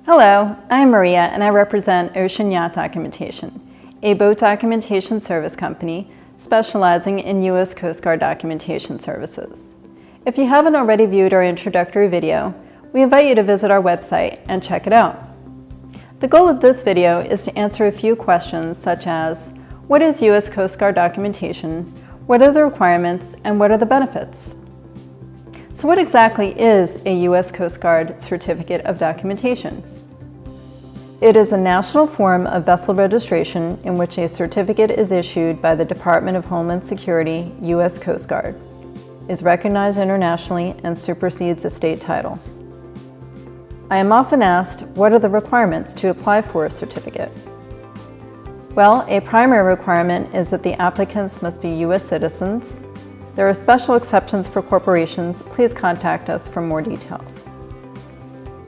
Hello, I'm Maria and I represent Ocean Yacht Documentation, a boat documentation service company specializing in U.S. Coast Guard documentation services. If you haven't already viewed our introductory video, we invite you to visit our website and check it out. The goal of this video is to answer a few questions such as, what is U.S. Coast Guard documentation, what are the requirements, and what are the benefits? So what exactly is a U.S. Coast Guard Certificate of Documentation? It is a national form of vessel registration in which a certificate is issued by the Department of Homeland Security, U.S. Coast Guard, is recognized internationally, and supersedes a state title. I am often asked, what are the requirements to apply for a certificate? Well, a primary requirement is that the applicants must be U.S. citizens. There are special exceptions for corporations. Please contact us for more details.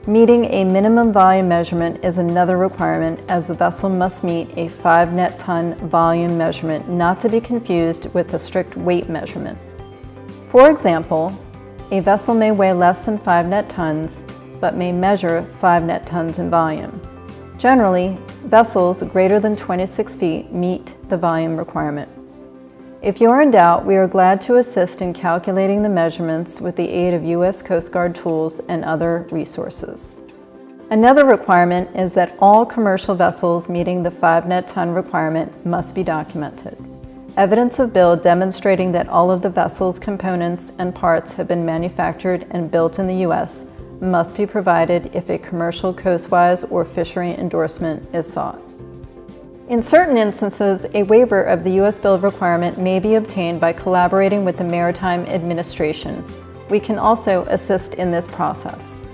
Meeting a minimum volume measurement is another requirement, as the vessel must meet a 5 net ton volume measurement, not to be confused with a strict weight measurement. For example, a vessel may weigh less than 5 net tons, but may measure 5 net tons in volume. Generally, vessels greater than 26 feet meet the volume requirement. If you are in doubt, we are glad to assist in calculating the measurements with the aid of U.S. Coast Guard tools and other resources. Another requirement is that all commercial vessels meeting the 5 net ton requirement must be documented. Evidence of build demonstrating that all of the vessel's components and parts have been manufactured and built in the U.S. must be provided if a commercial coastwise or fishery endorsement is sought. In certain instances, a waiver of the U.S. Bill of Requirement may be obtained by collaborating with the Maritime Administration. We can also assist in this process.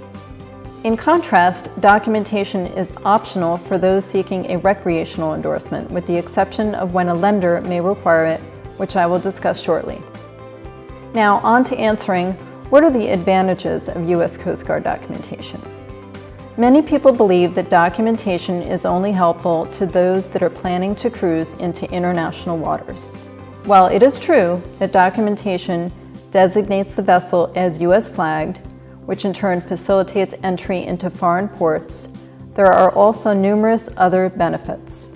In contrast, documentation is optional for those seeking a recreational endorsement, with the exception of when a lender may require it, which I will discuss shortly. Now, on to answering, what are the advantages of U.S. Coast Guard documentation? Many people believe that documentation is only helpful to those that are planning to cruise into international waters. While it is true that documentation designates the vessel as U.S. flagged, which in turn facilitates entry into foreign ports, there are also numerous other benefits.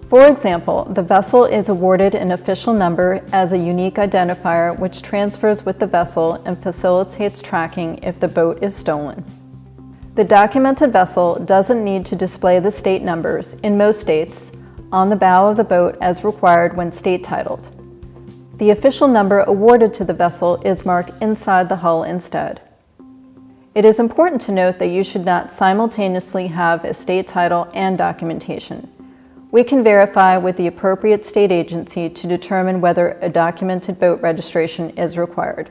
For example, the vessel is awarded an official number as a unique identifier which transfers with the vessel and facilitates tracking if the boat is stolen. The documented vessel doesn't need to display the state numbers, in most states, on the bow of the boat as required when state titled. The official number awarded to the vessel is marked inside the hull instead. It is important to note that you should not simultaneously have a state title and documentation. We can verify with the appropriate state agency to determine whether a documented boat registration is required.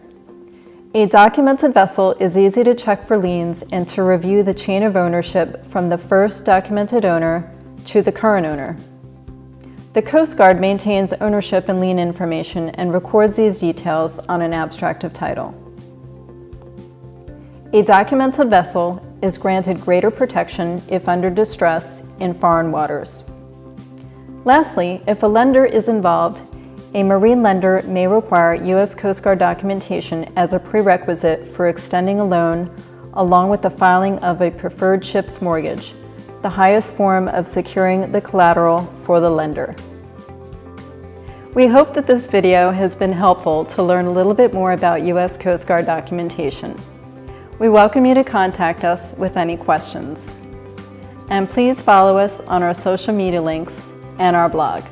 A documented vessel is easy to check for liens and to review the chain of ownership from the first documented owner to the current owner. The Coast Guard maintains ownership and lien information and records these details on an abstract of title. A documented vessel is granted greater protection if under distress in foreign waters. Lastly, if a lender is involved, a marine lender may require U.S. Coast Guard documentation as a prerequisite for extending a loan, along with the filing of a preferred ship's mortgage, the highest form of securing the collateral for the lender. We hope that this video has been helpful to learn a little bit more about U.S. Coast Guard documentation. We welcome you to contact us with any questions. And please follow us on our social media links and our blog.